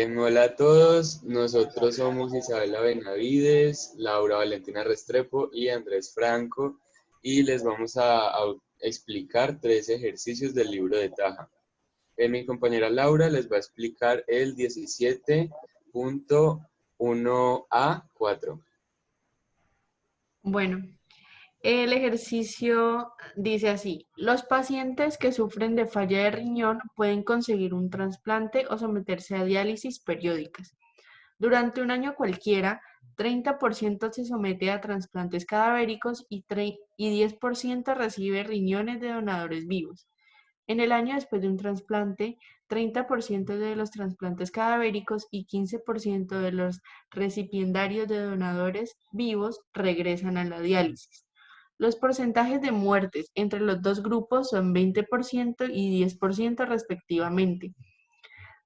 Hola a todos, nosotros somos Isabela Benavides, Laura Valentina Restrepo y Andrés Franco y les vamos a explicar 3 ejercicios del libro de Taja. Mi compañera Laura les va a explicar el 17.1a4. Bueno, el ejercicio dice así: los pacientes que sufren de falla de riñón pueden conseguir un trasplante o someterse a diálisis periódicas. Durante un año cualquiera, 30% se somete a trasplantes cadavéricos y 10% recibe riñones de donadores vivos. En el año después de un trasplante, 30% de los trasplantes cadavéricos y 15% de los recipiendarios de donadores vivos regresan a la diálisis. Los porcentajes de muertes entre los dos grupos son 20% y 10% respectivamente.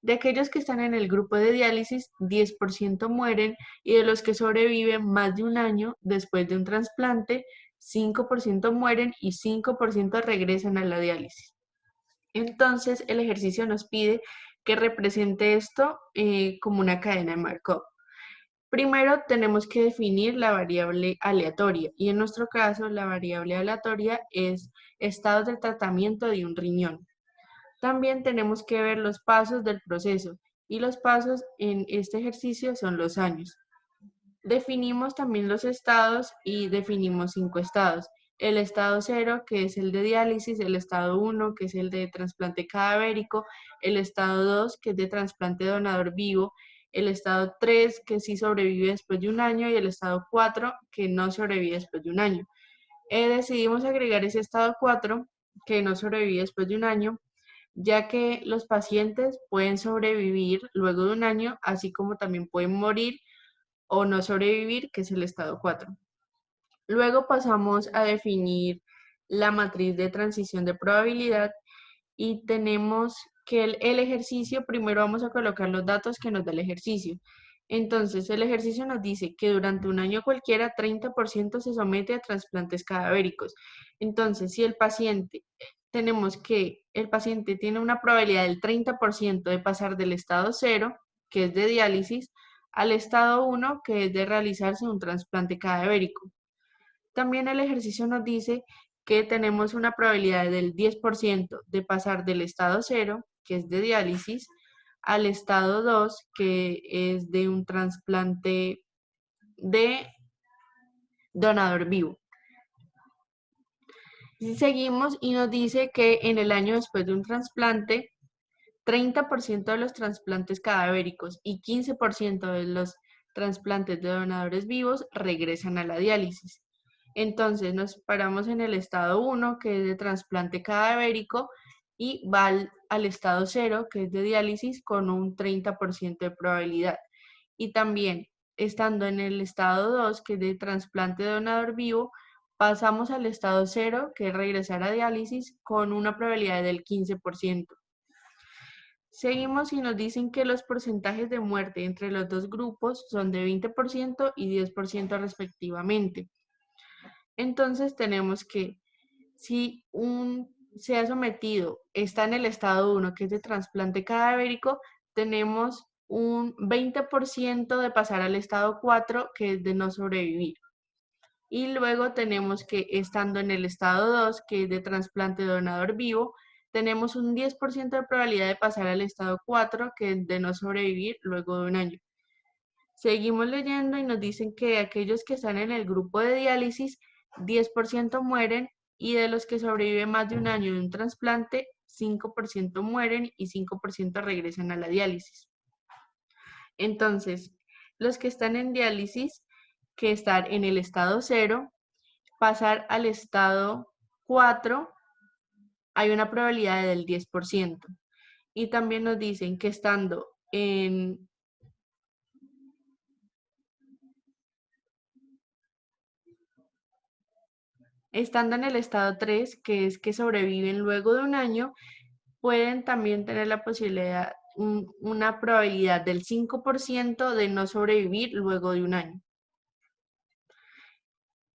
De aquellos que están en el grupo de diálisis, 10% mueren, y de los que sobreviven más de un año después de un trasplante, 5% mueren y 5% regresan a la diálisis. Entonces, el ejercicio nos pide que represente esto como una cadena de Markov. Primero tenemos que definir la variable aleatoria, y en nuestro caso la variable aleatoria es estados de tratamiento de un riñón. También tenemos que ver los pasos del proceso, y los pasos en este ejercicio son los años. Definimos también los estados y definimos 5 estados. El estado 0, que es el de diálisis; el estado 1, que es el de trasplante cadavérico; el estado 2, que es de trasplante donador vivo; el estado 3, que sí sobrevive después de un año; y el estado 4, que no sobrevive después de un año. Decidimos agregar ese estado 4, que no sobrevive después de un año, ya que los pacientes pueden sobrevivir luego de un año, así como también pueden morir o no sobrevivir, que es el estado 4. Luego pasamos a definir la matriz de transición de probabilidad, y tenemos que el ejercicio, primero vamos a colocar los datos que nos da el ejercicio. Entonces, el ejercicio nos dice que durante un año cualquiera, 30% se somete a trasplantes cadavéricos. Entonces, si tenemos que el paciente tiene una probabilidad del 30% de pasar del estado 0, que es de diálisis, al estado 1, que es de realizarse un trasplante cadavérico. También el ejercicio nos dice que tenemos una probabilidad del 10% de pasar del estado 0, que es de diálisis, al estado 2, que es de un trasplante de donador vivo. Y seguimos y nos dice que en el año después de un trasplante, 30% de los trasplantes cadavéricos y 15% de los trasplantes de donadores vivos regresan a la diálisis. Entonces nos paramos en el estado 1, que es de trasplante cadavérico, y va al estado 0, que es de diálisis, con un 30% de probabilidad. Y también, estando en el estado 2, que es de trasplante de donador vivo, pasamos al estado 0, que es regresar a diálisis, con una probabilidad del 15%. Seguimos y nos dicen que los porcentajes de muerte entre los dos grupos son de 20% y 10% respectivamente. Entonces tenemos que, si se ha sometido, está en el estado 1, que es de trasplante cadavérico, tenemos un 20% de pasar al estado 4, que es de no sobrevivir. Y luego tenemos que, estando en el estado 2, que es de trasplante donador vivo, tenemos un 10% de probabilidad de pasar al estado 4, que es de no sobrevivir luego de un año. Seguimos leyendo y nos dicen que aquellos que están en el grupo de diálisis, 10% mueren, y de los que sobreviven más de un año de un trasplante, 5% mueren y 5% regresan a la diálisis. Entonces, los que están en diálisis, que están en el estado 0, pasar al estado 4, hay una probabilidad del 10%. Y también nos dicen que estando en el estado 3, que es que sobreviven luego de un año, pueden también tener la posibilidad, una probabilidad del 5% de no sobrevivir luego de un año.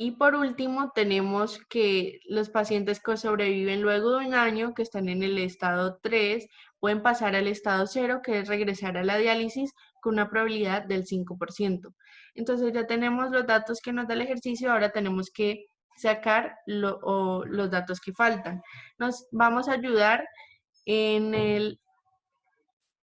Y por último, tenemos que los pacientes que sobreviven luego de un año, que están en el estado 3, pueden pasar al estado 0, que es regresar a la diálisis con una probabilidad del 5%. Entonces ya tenemos los datos que nos da el ejercicio, ahora tenemos que sacar los datos que faltan. Nos vamos a ayudar en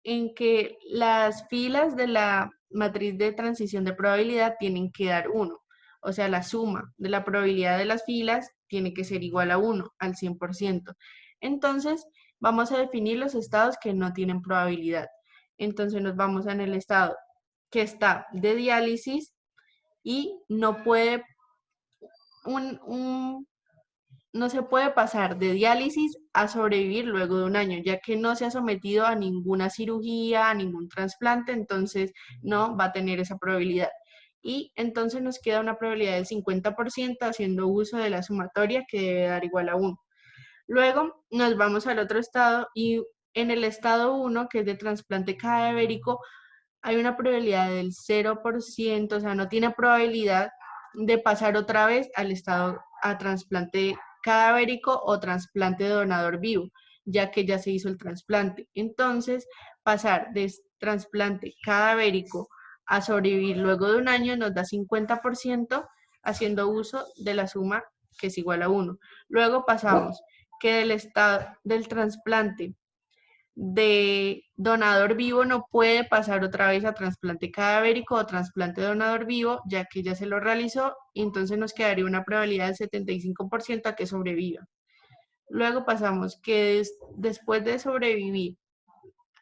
en que las filas de la matriz de transición de probabilidad tienen que dar 1. O sea, la suma de la probabilidad de las filas tiene que ser igual a 1, al 100%. Entonces, vamos a definir los estados que no tienen probabilidad. Entonces, nos vamos en el estado que está de diálisis y no puede un no se puede pasar de diálisis a sobrevivir luego de un año, ya que no se ha sometido a ninguna cirugía, a ningún trasplante, entonces no va a tener esa probabilidad. Y entonces nos queda una probabilidad del 50% haciendo uso de la sumatoria que debe dar igual a 1. Luego nos vamos al otro estado y en el estado 1, que es de trasplante cadavérico, hay una probabilidad del 0%, o sea, no tiene probabilidad de pasar otra vez al estado a trasplante cadavérico o trasplante de donador vivo, ya que ya se hizo el trasplante. Entonces, pasar de trasplante cadavérico a sobrevivir luego de un año nos da 50% haciendo uso de la suma que es igual a 1. Luego pasamos que del estado del trasplante de donador vivo no puede pasar otra vez a trasplante cadavérico o trasplante de donador vivo, ya que ya se lo realizó, y entonces nos quedaría una probabilidad del 75% a que sobreviva. Luego pasamos que después de sobrevivir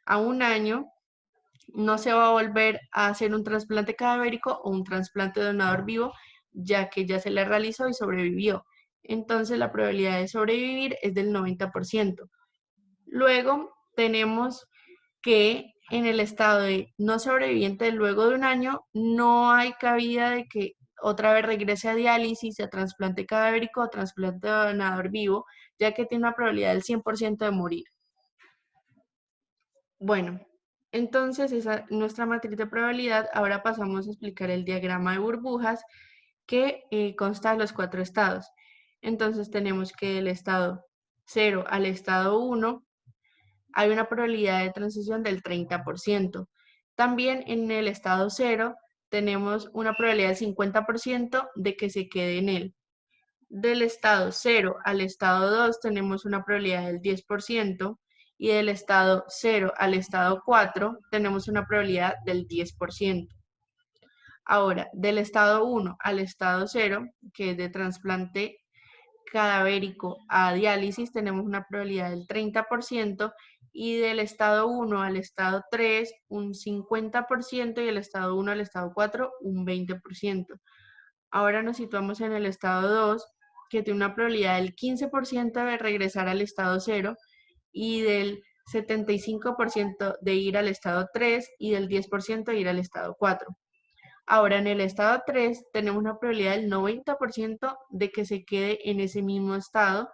a un año, no se va a volver a hacer un trasplante cadavérico o un trasplante de donador vivo, ya que ya se le realizó y sobrevivió. Entonces la probabilidad de sobrevivir es del 90%. Luego tenemos que en el estado de no sobreviviente luego de un año no hay cabida de que otra vez regrese a diálisis, a trasplante cadavérico o trasplante de donador vivo, ya que tiene una probabilidad del 100% de morir. Bueno, entonces esa es nuestra matriz de probabilidad. Ahora pasamos a explicar el diagrama de burbujas que consta de los 4 estados. Entonces tenemos que del estado 0 al estado 1 hay una probabilidad de transición del 30%. También en el estado 0 tenemos una probabilidad del 50% de que se quede en él. Del estado 0 al estado 2 tenemos una probabilidad del 10% y del estado 0 al estado 4 tenemos una probabilidad del 10%. Ahora, del estado 1 al estado 0, que es de trasplante cadavérico a diálisis, tenemos una probabilidad del 30% y del estado 1 al estado 3 un 50% y del estado 1 al estado 4 un 20%. Ahora nos situamos en el estado 2, que tiene una probabilidad del 15% de regresar al estado 0 y del 75% de ir al estado 3 y del 10% de ir al estado 4. Ahora, en el estado 3 tenemos una probabilidad del 90% de que se quede en ese mismo estado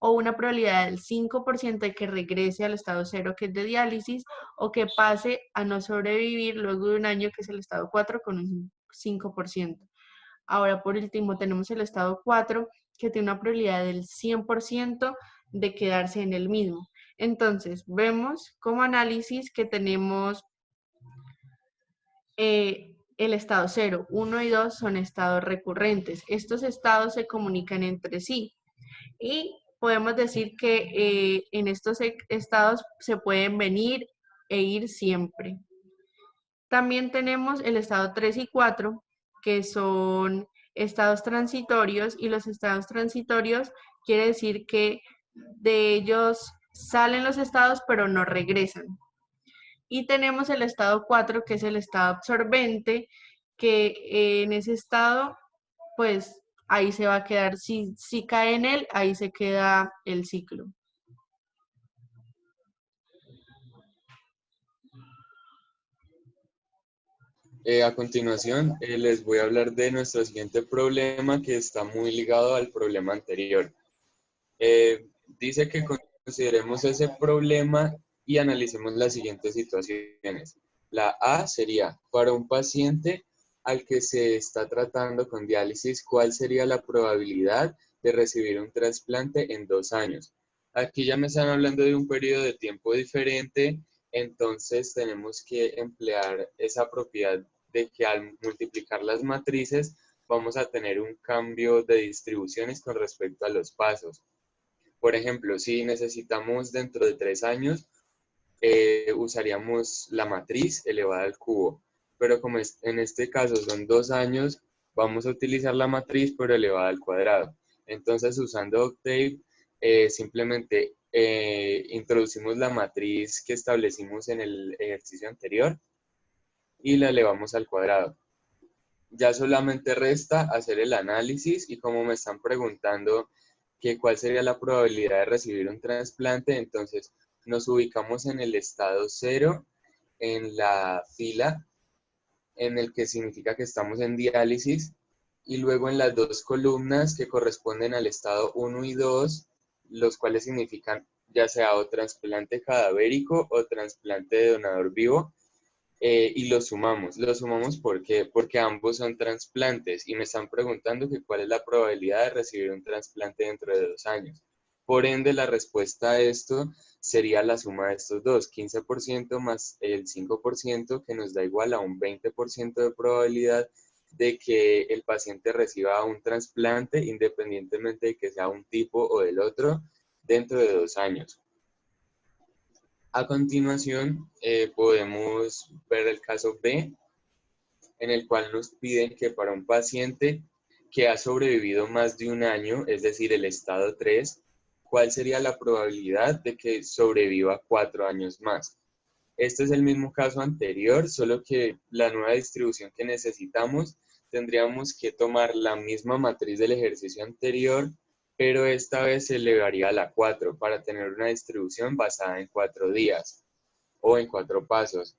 o una probabilidad del 5% de que regrese al estado 0, que es de diálisis, o que pase a no sobrevivir luego de un año, que es el estado 4, con un 5%. Ahora, por último, tenemos el estado 4, que tiene una probabilidad del 100% de quedarse en el mismo. Entonces, vemos como análisis que tenemos el estado 0, 1 y 2 son estados recurrentes. Estos estados se comunican entre sí y podemos decir que en estos estados se pueden venir e ir siempre. También tenemos el estado 3 y 4, que son estados transitorios, y los estados transitorios quiere decir que de ellos salen los estados pero no regresan. Y tenemos el estado 4, que es el estado absorbente, que en ese estado, pues ahí se va a quedar, si cae en él, ahí se queda el ciclo. A continuación, les voy a hablar de nuestro siguiente problema que está muy ligado al problema anterior. Dice que consideremos ese problema y analicemos las siguientes situaciones. La A sería, para un paciente al que se está tratando con diálisis, ¿cuál sería la probabilidad de recibir un trasplante en 2 años? Aquí ya me están hablando de un periodo de tiempo diferente, entonces tenemos que emplear esa propiedad de que al multiplicar las matrices vamos a tener un cambio de distribuciones con respecto a los pasos. Por ejemplo, si necesitamos dentro de 3 años, usaríamos la matriz elevada al cubo. Pero como en este caso son 2 años, vamos a utilizar la matriz pero elevada al cuadrado. Entonces, usando Octave, simplemente introducimos la matriz que establecimos en el ejercicio anterior y la elevamos al cuadrado. Ya solamente resta hacer el análisis y como me están preguntando que cuál sería la probabilidad de recibir un trasplante, entonces nos ubicamos en el estado 0, en la fila, en el que significa que estamos en diálisis, y luego en las dos columnas que corresponden al estado 1 y 2, los cuales significan ya sea o trasplante cadavérico o trasplante de donador vivo, y los sumamos. Los sumamos ¿por qué? Porque ambos son trasplantes y me están preguntando que cuál es la probabilidad de recibir un trasplante dentro de 2 años. Por ende, la respuesta a esto sería la suma de estos dos, 15% más el 5%, que nos da igual a un 20% de probabilidad de que el paciente reciba un trasplante, independientemente de que sea un tipo o del otro, dentro de 2 años. A continuación, podemos ver el caso B, en el cual nos piden que para un paciente que ha sobrevivido más de un año, es decir, el estado 3, ¿cuál sería la probabilidad de que sobreviva 4 años más? Este es el mismo caso anterior, solo que la nueva distribución que necesitamos, tendríamos que tomar la misma matriz del ejercicio anterior, pero esta vez se elevaría a la 4 para tener una distribución basada en 4 días o en 4 pasos.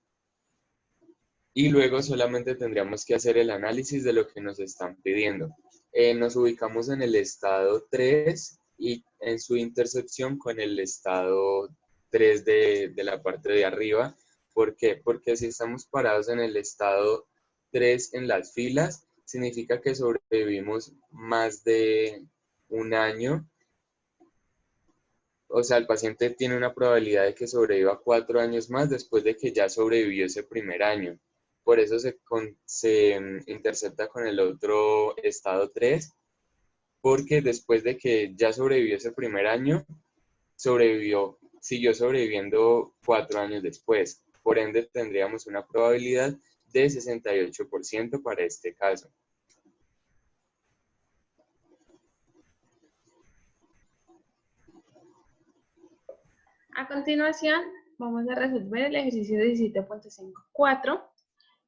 Y luego solamente tendríamos que hacer el análisis de lo que nos están pidiendo. Nos ubicamos en el estado 3 y en su intercepción con el estado 3 de la parte de arriba. ¿Por qué? Porque si estamos parados en el estado 3 en las filas, significa que sobrevivimos más de un año. O sea, el paciente tiene una probabilidad de que sobreviva 4 años más después de que ya sobrevivió ese primer año. Por eso se intercepta con el otro estado 3, porque después de que ya sobrevivió ese primer año, siguió sobreviviendo 4 años después. Por ende, tendríamos una probabilidad de 68% para este caso. A continuación, vamos a resolver el ejercicio 17.54,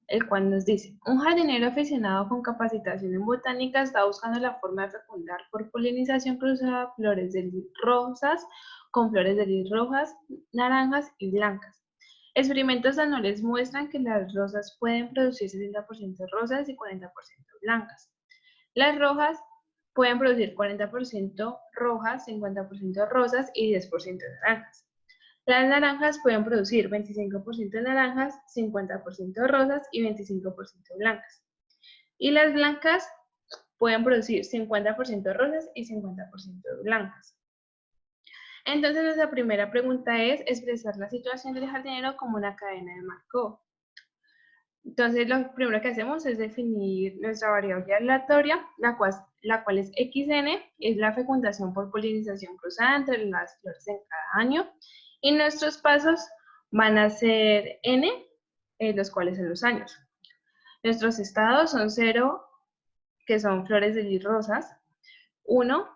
el cual nos dice: un jardinero aficionado con capacitación en botánica está buscando la forma de fecundar por polinización cruzada flores de lis rosas con flores de lis rojas, naranjas y blancas. Experimentos anuales muestran que las rosas pueden producir 60% rosas y 40% blancas. Las rojas pueden producir 40% rojas, 50% rosas y 10% naranjas. Las naranjas pueden producir 25% naranjas, 50% rosas y 25% blancas. Y las blancas pueden producir 50% rosas y 50% blancas. Entonces, nuestra primera pregunta es expresar la situación del jardinero como una cadena de Markov. Entonces, lo primero que hacemos es definir nuestra variable aleatoria, la cual es xn, es la fecundación por polinización cruzada entre las flores en cada año. Y nuestros pasos van a ser n, los cuales son los años. Nuestros estados son 0, que son flores de lis rosas, 1,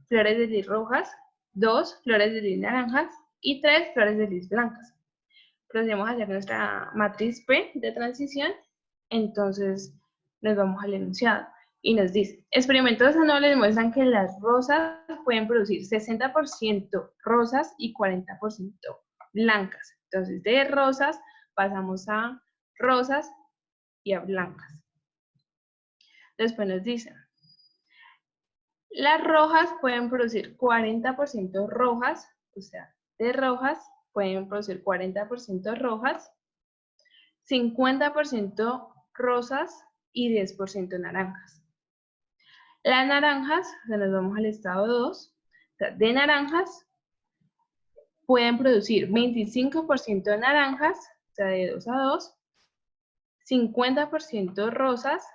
flores de lis rojas, 2, flores de lis naranjas y 3, flores de lis blancas. Procedemos a hacer nuestra matriz P de transición, entonces nos vamos al enunciado y nos dice: experimentos anuales muestran que las rosas pueden producir 60% rosas y 40% blancas. Entonces de rosas pasamos a rosas y a blancas. Después nos dice: las rojas pueden producir 40% rojas, o sea, de rojas pueden producir 40% rojas, 50% rosas y 10% naranjas. Las naranjas, o nos vamos al estado 2, de naranjas pueden producir 25% de naranjas, o sea, de 2 a 2, 50% rosas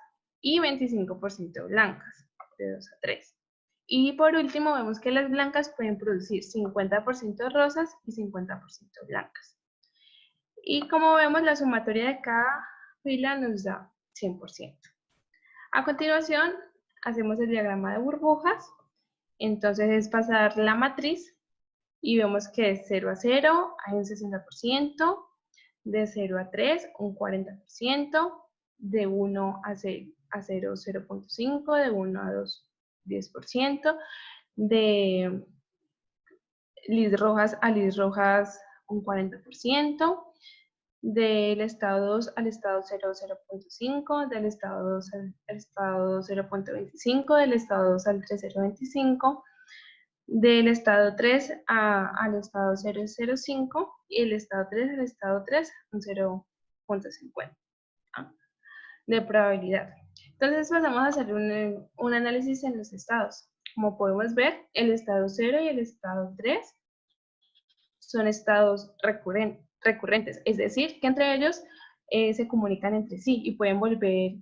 y 25% blancas, de 2 a 3. Y por último vemos que las blancas pueden producir 50% rosas y 50% blancas. Y como vemos, la sumatoria de cada fila nos da 100%. A continuación, hacemos el diagrama de burbujas. Entonces es pasar la matriz y vemos que de 0 a 0 hay un 60%, de 0 a 3 un 40%, de 1 a 0, 0.5, de 1 a 2, 10%, de lis rojas a lis rojas un 40%, del estado 2 al estado 0, 0.5, del estado 2 al estado 2, 0.25, del estado 2 al 3, 0.25, del estado 3 al estado 0, 0.5, y el estado 3 al estado 3, un 0.50 de probabilidad. Entonces pasamos a hacer un análisis en los estados. Como podemos ver, el estado 0 y el estado 3 son estados recurrentes, es decir, que entre ellos se comunican entre sí y pueden volver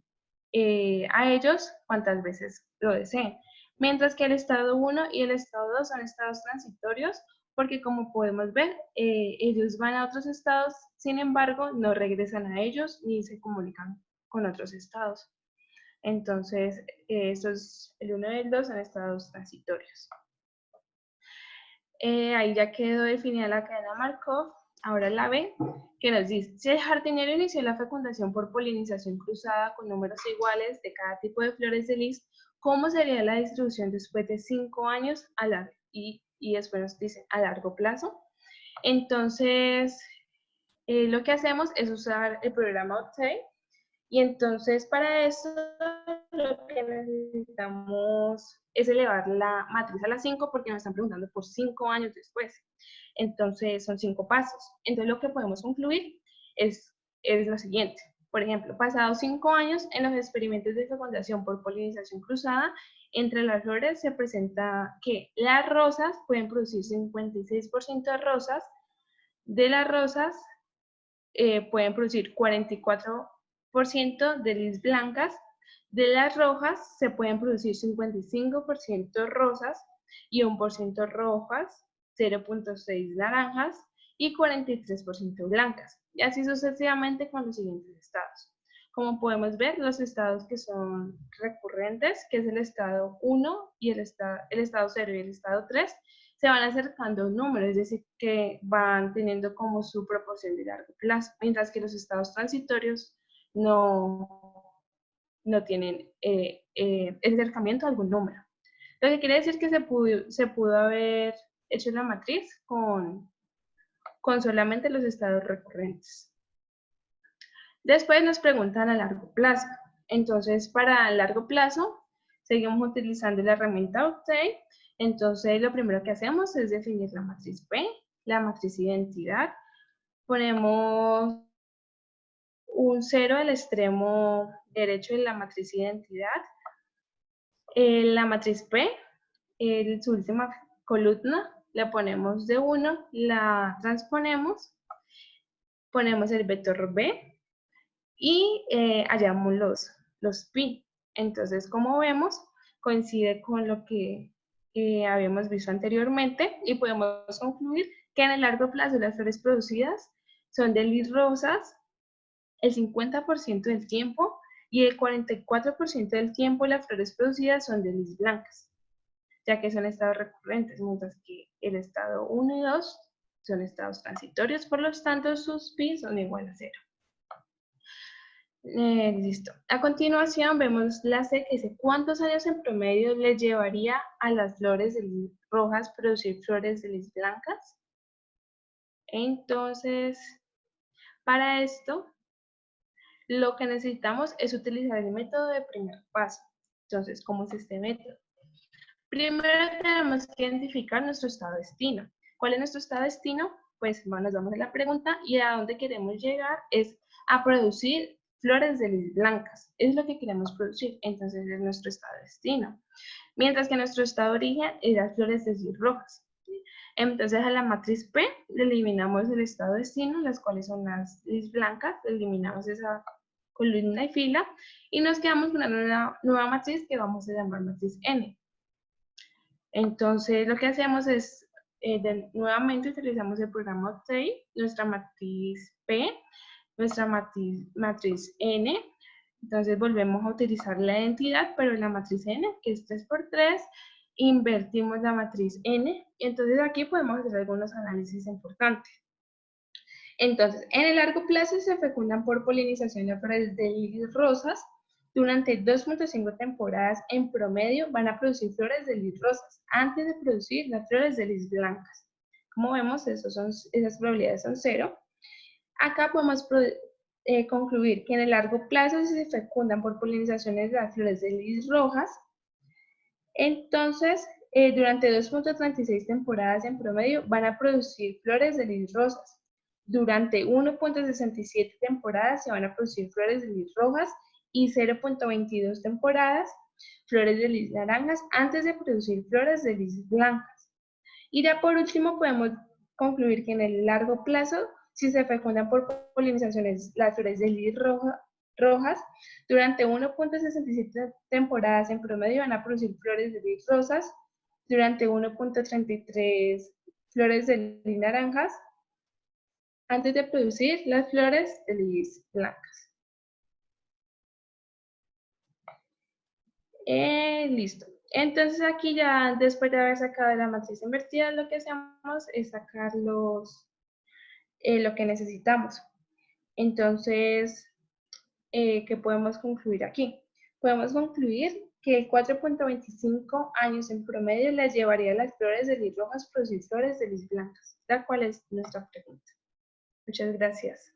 a ellos cuantas veces lo deseen. Mientras que el estado 1 y el estado 2 son estados transitorios, porque como podemos ver, ellos van a otros estados, sin embargo, no regresan a ellos ni se comunican con otros estados. Entonces, estos, el 1 y el 2 son estados transitorios. Ahí ya quedó definida la cadena Markov. Ahora la B, que nos dice, si el jardinero inició la fecundación por polinización cruzada con números iguales de cada tipo de flores de lis, ¿cómo sería la distribución después de 5 años y después nos dice a largo plazo? Entonces, lo que hacemos es usar el programa Octave, y entonces para eso lo que necesitamos es elevar la matriz a la 5 porque nos están preguntando por 5 años después. Entonces son 5 pasos. Entonces lo que podemos concluir es lo siguiente. Por ejemplo, pasados 5 años, en los experimentos de fecundación por polinización cruzada, entre las flores se presenta que las rosas pueden producir 56% de rosas, de las rosas pueden producir 44% de lis blancas, de las rojas se pueden producir 55% rosas y 1% rojas, 0.6 naranjas y 43% blancas, y así sucesivamente con los siguientes estados. Como podemos ver, los estados que son recurrentes, que es el estado 1 y el estado 0 y el estado 3, se van acercando a un número, es decir, que van teniendo como su proporción de largo plazo, mientras que los estados transitorios no tienen el acercamiento a algún número. Lo que quiere decir que se pudo haber hecho la matriz con solamente los estados recurrentes. Después nos preguntan a largo plazo. Entonces, para largo plazo, seguimos utilizando la herramienta Octave. Entonces, lo primero que hacemos es definir la matriz P, la matriz identidad. Ponemos un 0 al extremo derecho de la matriz identidad. La matriz P, en su última columna, la ponemos de 1, la transponemos, ponemos el vector B y hallamos los pi. Entonces, como vemos, coincide con lo que habíamos visto anteriormente y podemos concluir que en el largo plazo las flores producidas son de lis rosas el 50% del tiempo y el 44% del tiempo las flores producidas son de lis blancas, ya que son estados recurrentes, mientras que el estado 1 y 2 son estados transitorios, por lo tanto sus pi son igual a 0. Listo. A continuación vemos la C, que dice cuántos años en promedio les llevaría a las flores de lis rojas producir flores de lis blancas. Entonces, para esto, lo que necesitamos es utilizar el método de primer paso. Entonces, ¿cómo es este método? Primero tenemos que identificar nuestro estado destino. ¿Cuál es nuestro estado destino? Pues nos vamos a la pregunta y a dónde queremos llegar es a producir flores de lis blancas. Es lo que queremos producir, entonces es nuestro estado de destino. Mientras que nuestro estado de origen es las flores de lis rojas. Entonces a la matriz P le eliminamos el estado de destino, las cuales son las lis blancas, le eliminamos esa columna y fila y nos quedamos con una nueva matriz que vamos a llamar matriz N. Entonces lo que hacemos es, nuevamente utilizamos el programa Octave, nuestra matriz P, nuestra matriz N. Entonces volvemos a utilizar la identidad, pero en la matriz N, que es 3 por 3, invertimos la matriz N. Entonces aquí podemos hacer algunos análisis importantes. Entonces, en el largo plazo se fecundan por polinización de flores de lis rosas. Durante 2.5 temporadas en promedio van a producir flores de lis rosas antes de producir las flores de lis blancas. Como vemos, esas probabilidades son 0. Acá podemos concluir que en el largo plazo si se fecundan por polinizaciones de las flores de lis rojas. Entonces, durante 2.36 temporadas en promedio van a producir flores de lis rosas. Durante 1.67 temporadas se van a producir flores de lis rojas y 0.22 temporadas flores de lis naranjas antes de producir flores de lis blancas. Y ya por último podemos concluir que en el largo plazo, si se fecundan por polinizaciones las flores de lis rojas, durante 1.67 temporadas en promedio van a producir flores de lis rosas, durante 1.33 flores de lis naranjas, antes de producir las flores de lis blancas. Listo. Entonces aquí ya después de haber sacado la matriz invertida, lo que hacemos es sacar lo que necesitamos. Entonces, ¿qué podemos concluir aquí? Podemos concluir que 4.25 años en promedio les llevaría a las flores de lis rojas producir flores de lis blancas, la cual es nuestra pregunta. Muchas gracias.